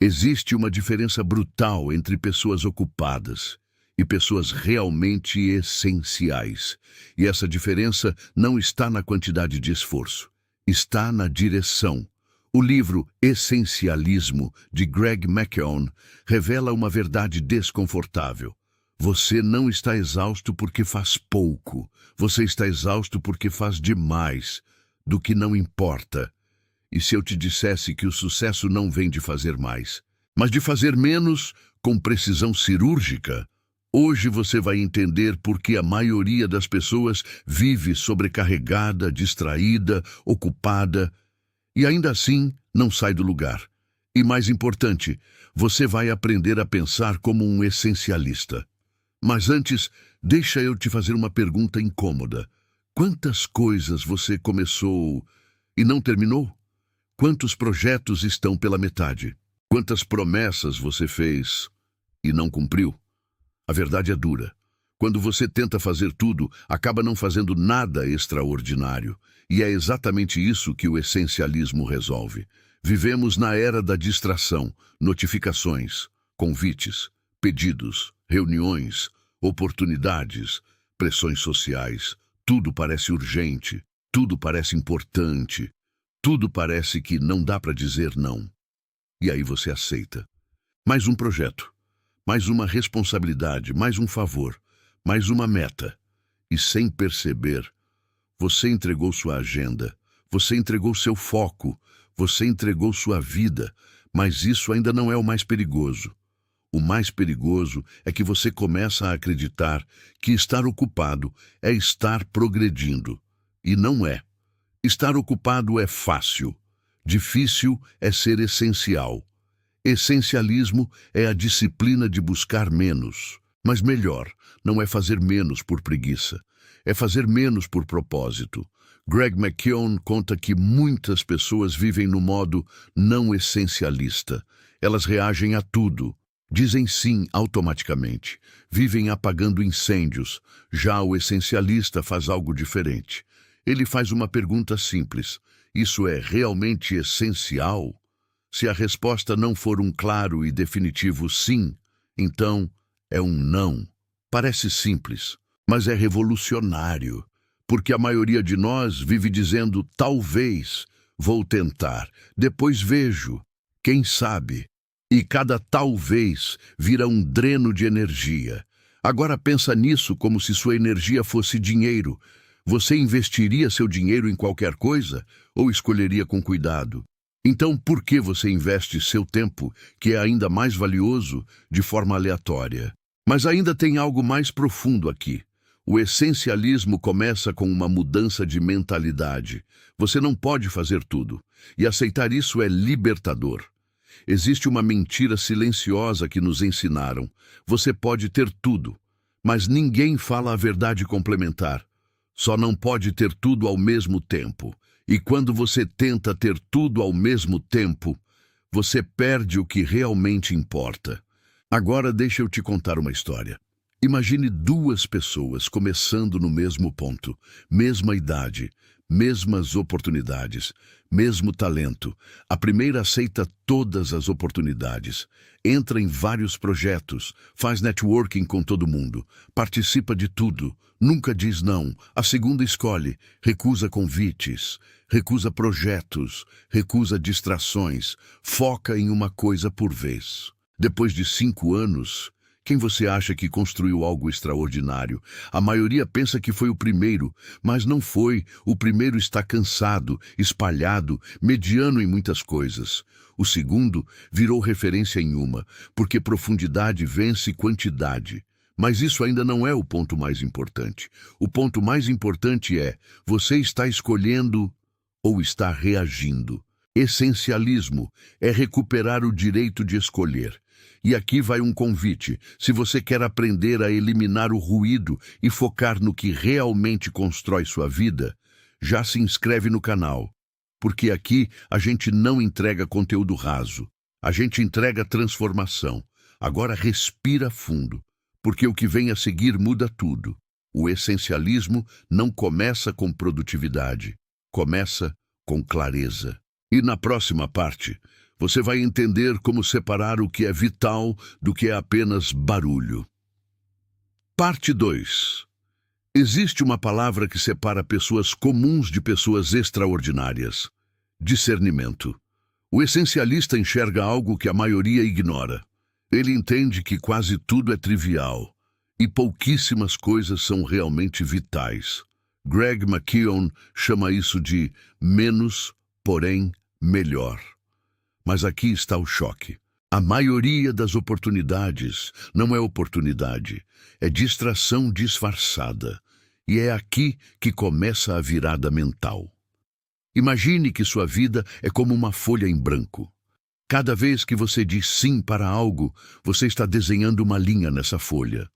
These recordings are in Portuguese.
Existe uma diferença brutal entre pessoas ocupadas e pessoas realmente essenciais. E essa diferença não está na quantidade de esforço, está na direção. O livro Essencialismo, de Greg McKeown, revela uma verdade desconfortável. Você não está exausto porque faz pouco. Você está exausto porque faz demais do que não importa. E se eu te dissesse que o sucesso não vem de fazer mais, mas de fazer menos com precisão cirúrgica? Hoje você vai entender por que a maioria das pessoas vive sobrecarregada, distraída, ocupada e ainda assim não sai do lugar. E mais importante, você vai aprender a pensar como um essencialista. Mas antes, deixa eu te fazer uma pergunta incômoda. Quantas coisas você começou e não terminou? Quantos projetos estão pela metade? Quantas promessas você fez e não cumpriu? A verdade é dura. Quando você tenta fazer tudo, acaba não fazendo nada extraordinário. E é exatamente isso que o essencialismo resolve. Vivemos na era da distração, notificações, convites, pedidos, reuniões, oportunidades, pressões sociais. Tudo parece urgente, tudo parece importante, tudo parece que não dá para dizer não. E aí você aceita. Mais um projeto, mais uma responsabilidade, mais um favor, mais uma meta. E sem perceber, você entregou sua agenda, você entregou seu foco, você entregou sua vida, mas isso ainda não é o mais perigoso. O mais perigoso é que você começa a acreditar que estar ocupado é estar progredindo. E não é. Estar ocupado é fácil. Difícil é ser essencial. Essencialismo é a disciplina de buscar menos. Mas melhor, não é fazer menos por preguiça. É fazer menos por propósito. Greg McKeown conta que muitas pessoas vivem no modo não essencialista. Elas reagem a tudo. Dizem sim automaticamente. Vivem apagando incêndios. Já o essencialista faz algo diferente. Ele faz uma pergunta simples. Isso é realmente essencial? Se a resposta não for um claro e definitivo sim, então é um não. Parece simples, mas é revolucionário, porque a maioria de nós vive dizendo talvez, vou tentar, depois vejo, quem sabe. E cada talvez vira um dreno de energia. Agora pensa nisso como se sua energia fosse dinheiro. Você investiria seu dinheiro em qualquer coisa ou escolheria com cuidado? Então, por que você investe seu tempo, que é ainda mais valioso, de forma aleatória? Mas ainda tem algo mais profundo aqui. O essencialismo começa com uma mudança de mentalidade. Você não pode fazer tudo, e aceitar isso é libertador. Existe uma mentira silenciosa que nos ensinaram. Você pode ter tudo, mas ninguém fala a verdade complementar. Só não pode ter tudo ao mesmo tempo. E quando você tenta ter tudo ao mesmo tempo, você perde o que realmente importa. Agora deixa eu te contar uma história. Imagine duas pessoas começando no mesmo ponto, mesma idade, mesmas oportunidades, mesmo talento. A primeira aceita todas as oportunidades, entra em vários projetos, faz networking com todo mundo, participa de tudo, nunca diz não. A segunda escolhe, recusa convites, recusa projetos, recusa distrações, foca em uma coisa por vez. Depois de 5 anos, quem você acha que construiu algo extraordinário? A maioria pensa que foi o primeiro, mas não foi. O primeiro está cansado, espalhado, mediano em muitas coisas. O segundo virou referência em uma, porque profundidade vence quantidade. Mas isso ainda não é o ponto mais importante. O ponto mais importante é, você está escolhendo ou está reagindo? Essencialismo é recuperar o direito de escolher. E aqui vai um convite. Se você quer aprender a eliminar o ruído e focar no que realmente constrói sua vida, já se inscreve no canal. Porque aqui a gente não entrega conteúdo raso. A gente entrega transformação. Agora respira fundo, porque o que vem a seguir muda tudo. O essencialismo não começa com produtividade, começa com clareza. E na próxima parte, Você vai entender como separar o que é vital do que é apenas barulho. Parte 2. Existe uma palavra que separa pessoas comuns de pessoas extraordinárias: discernimento. O essencialista enxerga algo que a maioria ignora. Ele entende que quase tudo é trivial e pouquíssimas coisas são realmente vitais. Greg McKeown chama isso de menos, porém melhor. Mas aqui está o choque. A maioria das oportunidades não é oportunidade, é distração disfarçada. E é aqui que começa a virada mental. Imagine que sua vida é como uma folha em branco. Cada vez que você diz sim para algo, você está desenhando uma linha nessa folha.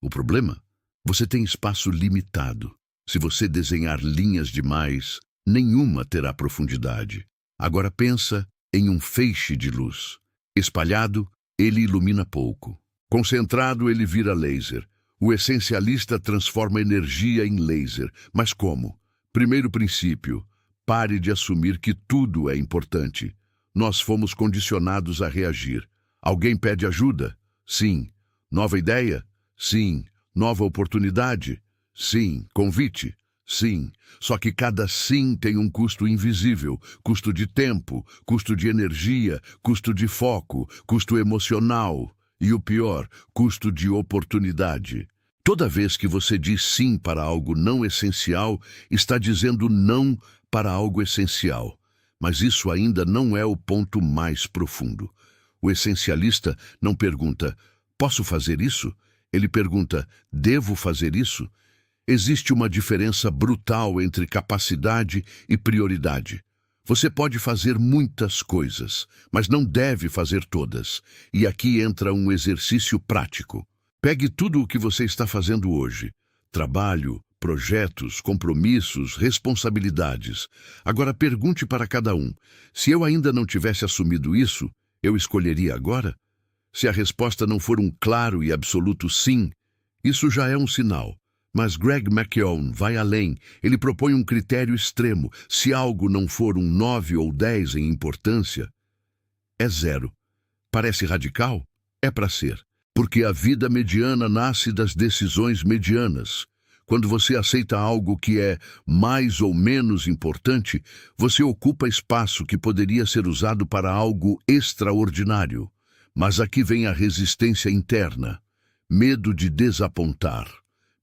O problema? Você tem espaço limitado. Se você desenhar linhas demais, nenhuma terá profundidade. Agora pensa em um feixe de luz. Espalhado, ele ilumina pouco. Concentrado, ele vira laser. O essencialista transforma energia em laser. Mas como? Primeiro princípio: pare de assumir que tudo é importante. Nós fomos condicionados a reagir. Alguém pede ajuda? Sim. Nova ideia? Sim. Nova oportunidade? Sim. Convite? Sim. Só que cada sim tem um custo invisível: custo de tempo, custo de energia, custo de foco, custo emocional e, o pior, custo de oportunidade. Toda vez que você diz sim para algo não essencial, está dizendo não para algo essencial. Mas isso ainda não é o ponto mais profundo. O essencialista não pergunta: posso fazer isso? Ele pergunta: devo fazer isso? Existe uma diferença brutal entre capacidade e prioridade. Você pode fazer muitas coisas, mas não deve fazer todas. E aqui entra um exercício prático. Pegue tudo o que você está fazendo hoje: trabalho, projetos, compromissos, responsabilidades. Agora pergunte para cada um: se eu ainda não tivesse assumido isso, eu escolheria agora? Se a resposta não for um claro e absoluto sim, isso já é um sinal. Mas Greg McKeown vai além. Ele propõe um critério extremo. Se algo não for um 9 ou 10 em importância, é 0. Parece radical? É para ser. Porque a vida mediana nasce das decisões medianas. Quando você aceita algo que é mais ou menos importante, você ocupa espaço que poderia ser usado para algo extraordinário. Mas aqui vem a resistência interna: medo de desapontar,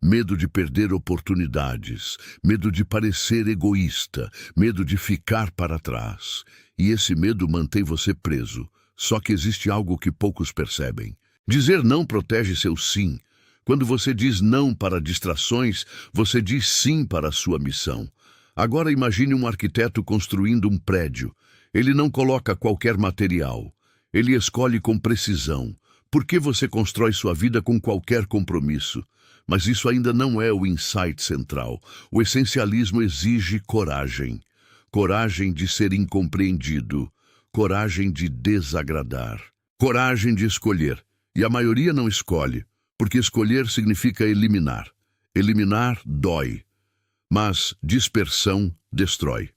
medo de perder oportunidades, medo de parecer egoísta, medo de ficar para trás. E esse medo mantém você preso. Só que existe algo que poucos percebem. Dizer não protege seu sim. Quando você diz não para distrações, você diz sim para a sua missão. Agora imagine um arquiteto construindo um prédio. Ele não coloca qualquer material. Ele escolhe com precisão. Por que você constrói sua vida com qualquer compromisso? Mas isso ainda não é o insight central. O essencialismo exige coragem. Coragem de ser incompreendido. Coragem de desagradar. Coragem de escolher. E a maioria não escolhe, porque escolher significa eliminar. Eliminar dói, mas dispersão destrói.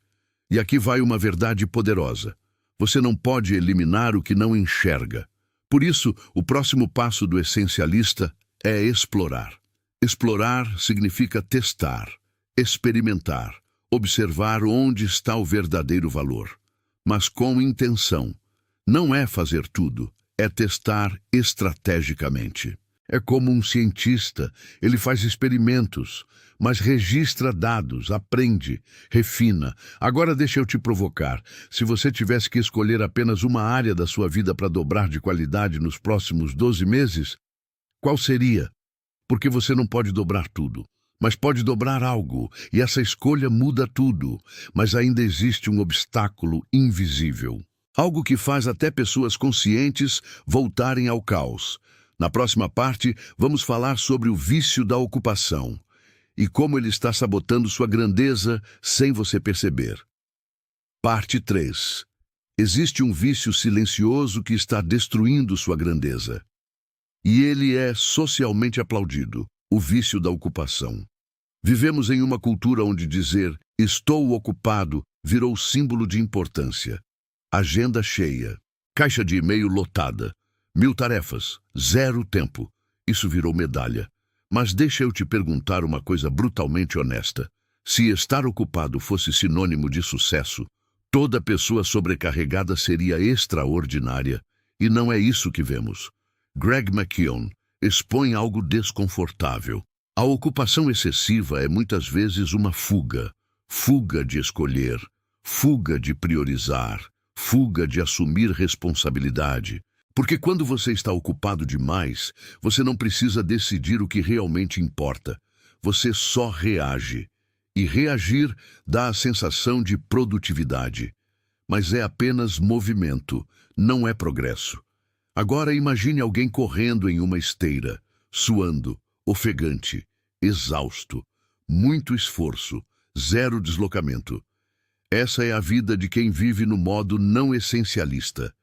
E aqui vai uma verdade poderosa: você não pode eliminar o que não enxerga. Por isso, o próximo passo do essencialista é explorar. Explorar significa testar, experimentar, observar onde está o verdadeiro valor. Mas com intenção. Não é fazer tudo, é testar estrategicamente. É como um cientista: ele faz experimentos, mas registra dados, aprende, refina. Agora deixa eu te provocar. Se você tivesse que escolher apenas uma área da sua vida para dobrar de qualidade nos próximos 12 meses, qual seria? Porque você não pode dobrar tudo, mas pode dobrar algo, e essa escolha muda tudo. Mas ainda existe um obstáculo invisível. Algo que faz até pessoas conscientes voltarem ao caos. Na próxima parte, vamos falar sobre o vício da ocupação e como ele está sabotando sua grandeza sem você perceber. Parte 3. Existe um vício silencioso que está destruindo sua grandeza. E ele é socialmente aplaudido: o vício da ocupação. Vivemos em uma cultura onde dizer "estou ocupado" virou símbolo de importância. agenda cheia, caixa de e-mail lotada, 1000 tarefas, 0 tempo. Isso virou medalha. Mas deixa eu te perguntar uma coisa brutalmente honesta. Se estar ocupado fosse sinônimo de sucesso, toda pessoa sobrecarregada seria extraordinária. E não é isso que vemos. Greg McKeown expõe algo desconfortável. A ocupação excessiva é muitas vezes uma fuga. Fuga de escolher, fuga de priorizar, fuga de assumir responsabilidade. Porque quando você está ocupado demais, você não precisa decidir o que realmente importa. Você só reage. E reagir dá a sensação de produtividade. Mas é apenas movimento, não é progresso. Agora imagine alguém correndo em uma esteira, suando, ofegante, exausto, muito esforço, 0 deslocamento. Essa é a vida de quem vive no modo não essencialista.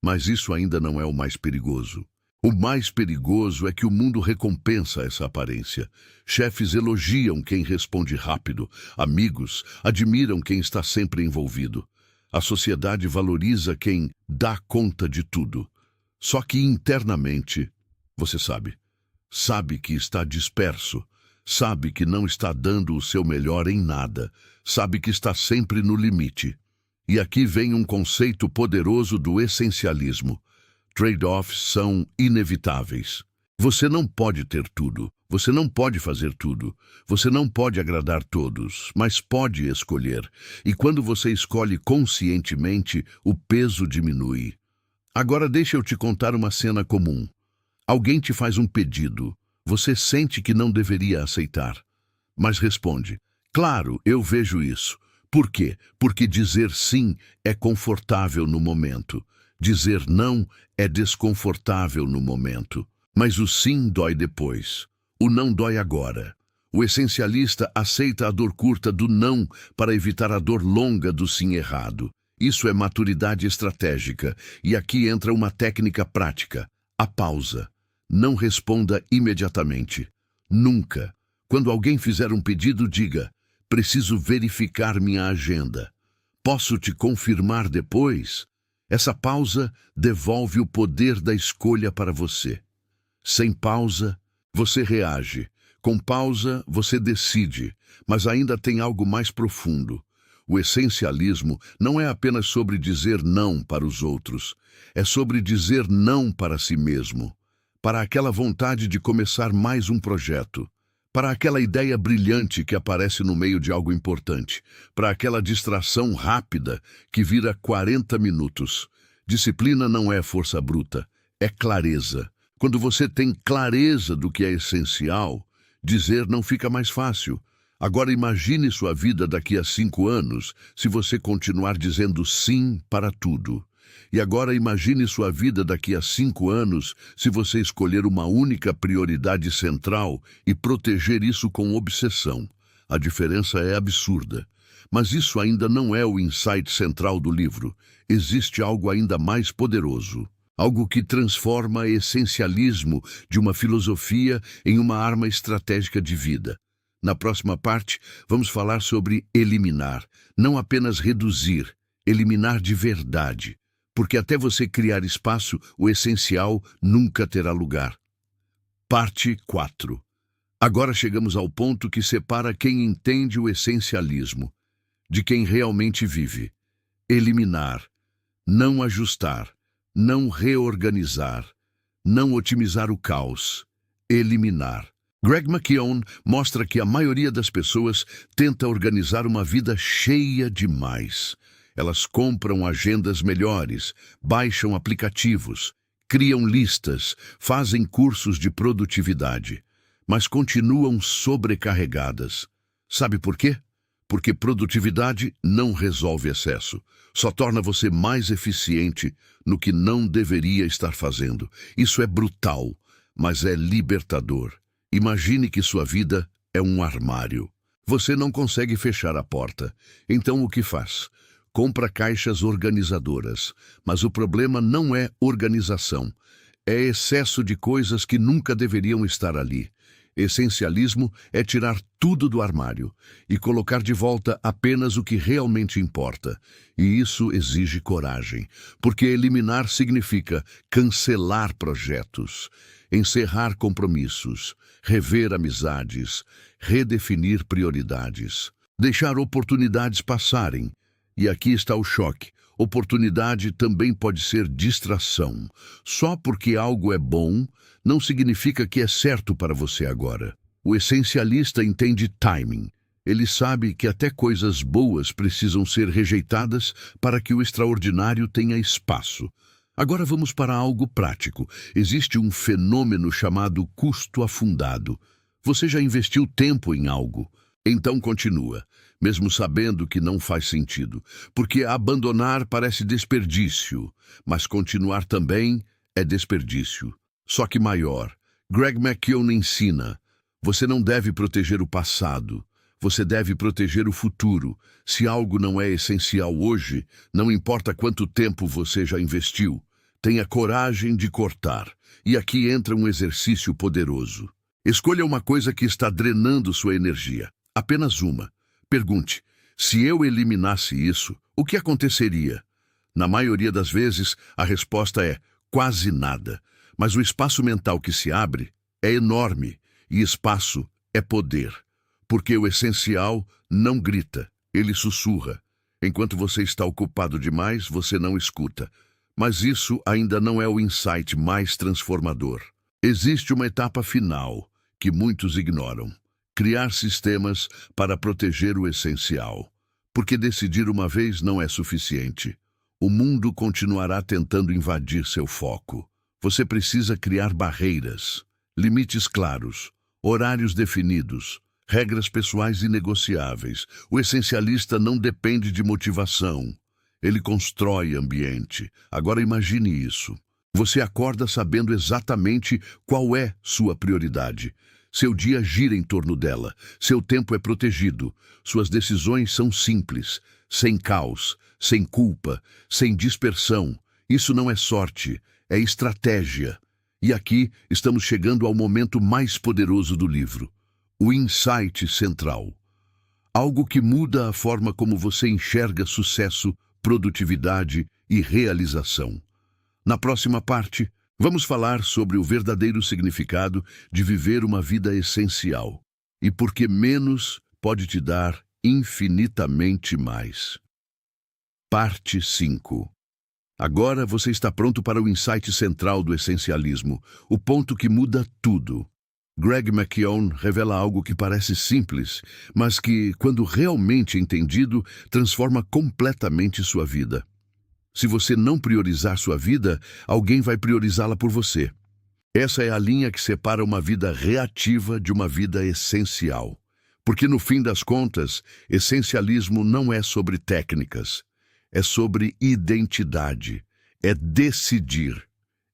Mas isso ainda não é o mais perigoso. O mais perigoso é que o mundo recompensa essa aparência. Chefes elogiam quem responde rápido. Amigos admiram quem está sempre envolvido. A sociedade valoriza quem dá conta de tudo. Só que internamente, você sabe que está disperso, sabe que não está dando o seu melhor em nada, sabe que está sempre no limite. E aqui vem um conceito poderoso do essencialismo. Trade-offs são inevitáveis. Você não pode ter tudo, você não pode fazer tudo, você não pode agradar todos, mas pode escolher. E quando você escolhe conscientemente, o peso diminui. Agora deixa eu te contar uma cena comum. Alguém te faz um pedido. Você sente que não deveria aceitar, mas responde: claro, eu vejo isso. Por quê? Porque dizer sim é confortável no momento. Dizer não é desconfortável no momento. Mas o sim dói depois. O não dói agora. O essencialista aceita a dor curta do não para evitar a dor longa do sim errado. Isso é maturidade estratégica. E aqui entra uma técnica prática: a pausa. Não responda imediatamente. Nunca. Quando alguém fizer um pedido, diga: preciso verificar minha agenda. Posso te confirmar depois? Essa pausa devolve o poder da escolha para você. Sem pausa, você reage. Com pausa, você decide. Mas ainda tem algo mais profundo. O essencialismo não é apenas sobre dizer não para os outros. É sobre dizer não para si mesmo. Para aquela vontade de começar mais um projeto. Para aquela ideia brilhante que aparece no meio de algo importante. Para aquela distração rápida que vira 40 minutos. Disciplina não é força bruta, é clareza. Quando você tem clareza do que é essencial, dizer não fica mais fácil. Agora imagine sua vida daqui a 5 anos, se você continuar dizendo sim para tudo. E agora imagine sua vida daqui a 5 anos, se você escolher uma única prioridade central e proteger isso com obsessão. A diferença é absurda. Mas isso ainda não é o insight central do livro. Existe algo ainda mais poderoso. Algo que transforma o essencialismo de uma filosofia em uma arma estratégica de vida. Na próxima parte, vamos falar sobre eliminar, não apenas reduzir, eliminar de verdade. Porque até você criar espaço, o essencial nunca terá lugar. Parte 4. Agora chegamos ao ponto que separa quem entende o essencialismo de quem realmente vive. Eliminar, não ajustar, não reorganizar, não otimizar o caos. Eliminar. Greg McKeown mostra que a maioria das pessoas tenta organizar uma vida cheia demais. Elas compram agendas melhores, baixam aplicativos, criam listas, fazem cursos de produtividade, mas continuam sobrecarregadas. Sabe por quê? Porque produtividade não resolve excesso, só torna você mais eficiente no que não deveria estar fazendo. Isso é brutal, mas é libertador. Imagine que sua vida é um armário. Você não consegue fechar a porta. Então o que faz? Compra caixas organizadoras. Mas o problema não é organização. É excesso de coisas que nunca deveriam estar ali. Essencialismo é tirar tudo do armário e colocar de volta apenas o que realmente importa. E isso exige coragem, porque eliminar significa cancelar projetos, encerrar compromissos, rever amizades, redefinir prioridades, deixar oportunidades passarem. E aqui está o choque. Oportunidade também pode ser distração. Só porque algo é bom, não significa que é certo para você agora. O essencialista entende timing. Ele sabe que até coisas boas precisam ser rejeitadas para que o extraordinário tenha espaço. Agora vamos para algo prático. Existe um fenômeno chamado custo afundado. Você já investiu tempo em algo? Então continua, mesmo sabendo que não faz sentido, porque abandonar parece desperdício, mas continuar também é desperdício, só que maior. Greg McKeown ensina, você não deve proteger o passado, você deve proteger o futuro. Se algo não é essencial hoje, não importa quanto tempo você já investiu, tenha coragem de cortar. E aqui entra um exercício poderoso. Escolha uma coisa que está drenando sua energia. Apenas uma. Pergunte, se eu eliminasse isso, o que aconteceria? Na maioria das vezes, a resposta é quase nada. Mas o espaço mental que se abre é enorme, e espaço é poder. Porque o essencial não grita, ele sussurra. Enquanto você está ocupado demais, você não escuta. Mas isso ainda não é o insight mais transformador. Existe uma etapa final que muitos ignoram. Criar sistemas para proteger o essencial. Porque decidir uma vez não é suficiente. O mundo continuará tentando invadir seu foco. Você precisa criar barreiras, limites claros, horários definidos, regras pessoais inegociáveis. O essencialista não depende de motivação. Ele constrói ambiente. Agora imagine isso. Você acorda sabendo exatamente qual é sua prioridade. Seu dia gira em torno dela, seu tempo é protegido, suas decisões são simples, sem caos, sem culpa, sem dispersão. Isso não é sorte, é estratégia. E aqui estamos chegando ao momento mais poderoso do livro, o insight central. Algo que muda a forma como você enxerga sucesso, produtividade e realização. Na próxima parte, vamos falar sobre o verdadeiro significado de viver uma vida essencial e por que menos pode te dar infinitamente mais. Parte 5. Agora você está pronto para o insight central do essencialismo, o ponto que muda tudo. Greg McKeown revela algo que parece simples, mas que, quando realmente entendido, transforma completamente sua vida. Se você não priorizar sua vida, alguém vai priorizá-la por você. Essa é a linha que separa uma vida reativa de uma vida essencial. Porque, no fim das contas, essencialismo não é sobre técnicas. É sobre identidade. É decidir.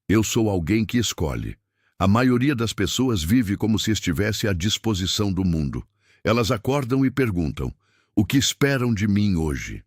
Eu sou alguém que escolhe. A maioria das pessoas vive como se estivesse à disposição do mundo. Elas acordam e perguntam, o que esperam de mim hoje?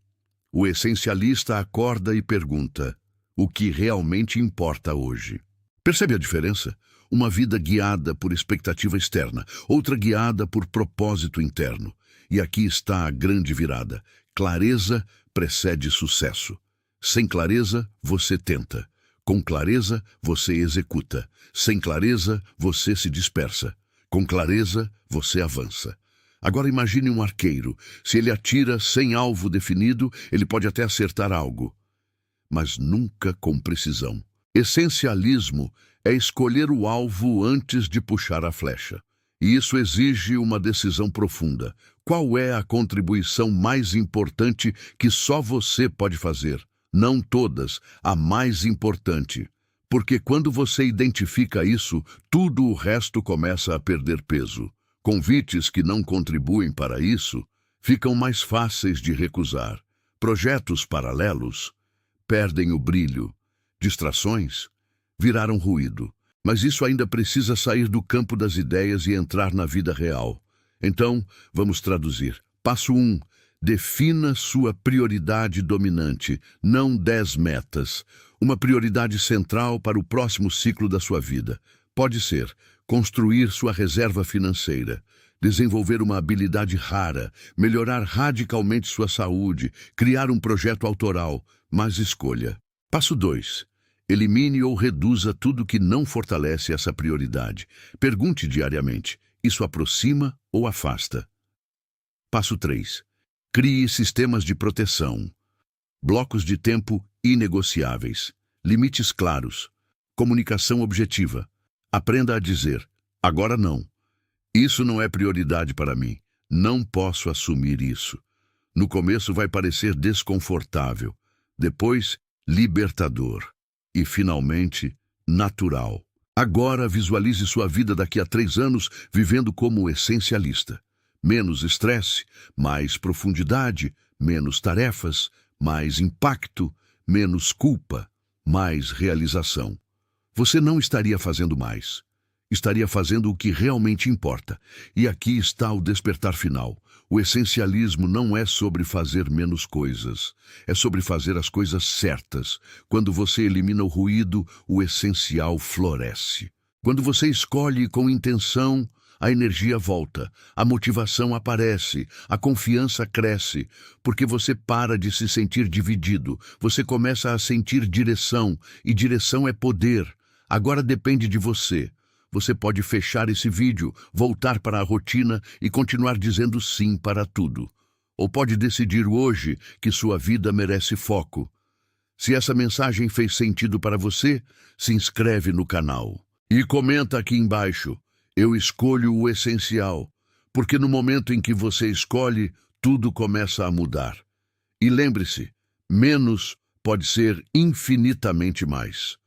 O essencialista acorda e pergunta, o que realmente importa hoje? Percebe a diferença? Uma vida guiada por expectativa externa, outra guiada por propósito interno. E aqui está a grande virada. Clareza precede sucesso. Sem clareza, você tenta. Com clareza, você executa. Sem clareza, você se dispersa. Com clareza, você avança. Agora imagine um arqueiro. Se ele atira sem alvo definido, ele pode até acertar algo, mas nunca com precisão. Essencialismo é escolher o alvo antes de puxar a flecha. E isso exige uma decisão profunda. Qual é a contribuição mais importante que só você pode fazer? Não todas, a mais importante. Porque quando você identifica isso, tudo o resto começa a perder peso. Convites que não contribuem para isso ficam mais fáceis de recusar. Projetos paralelos perdem o brilho. Distrações viraram ruído. Mas isso ainda precisa sair do campo das ideias e entrar na vida real. Então, vamos traduzir. Passo 1. Defina sua prioridade dominante, não 10 metas. Uma prioridade central para o próximo ciclo da sua vida. Pode ser construir sua reserva financeira, desenvolver uma habilidade rara, melhorar radicalmente sua saúde, criar um projeto autoral, mas escolha. Passo 2. Elimine ou reduza tudo que não fortalece essa prioridade. Pergunte diariamente: isso aproxima ou afasta? Passo 3. Crie sistemas de proteção. Blocos de tempo inegociáveis. Limites claros. Comunicação objetiva. Aprenda a dizer: agora não. Isso não é prioridade para mim. Não posso assumir isso. No começo vai parecer desconfortável. Depois, libertador. E, finalmente, natural. Agora visualize sua vida daqui a 3 anos vivendo como essencialista. Menos estresse, mais profundidade, menos tarefas, mais impacto, menos culpa, mais realização. Você não estaria fazendo mais. Estaria fazendo o que realmente importa. E aqui está o despertar final. O essencialismo não é sobre fazer menos coisas. É sobre fazer as coisas certas. Quando você elimina o ruído, o essencial floresce. Quando você escolhe com intenção, a energia volta, a motivação aparece, a confiança cresce, porque você para de se sentir dividido, você começa a sentir direção, e direção é poder. Agora depende de você. Você pode fechar esse vídeo, voltar para a rotina e continuar dizendo sim para tudo. Ou pode decidir hoje que sua vida merece foco. Se essa mensagem fez sentido para você, se inscreve no canal. E comenta aqui embaixo: eu escolho o essencial, porque no momento em que você escolhe, tudo começa a mudar. E lembre-se, menos pode ser infinitamente mais.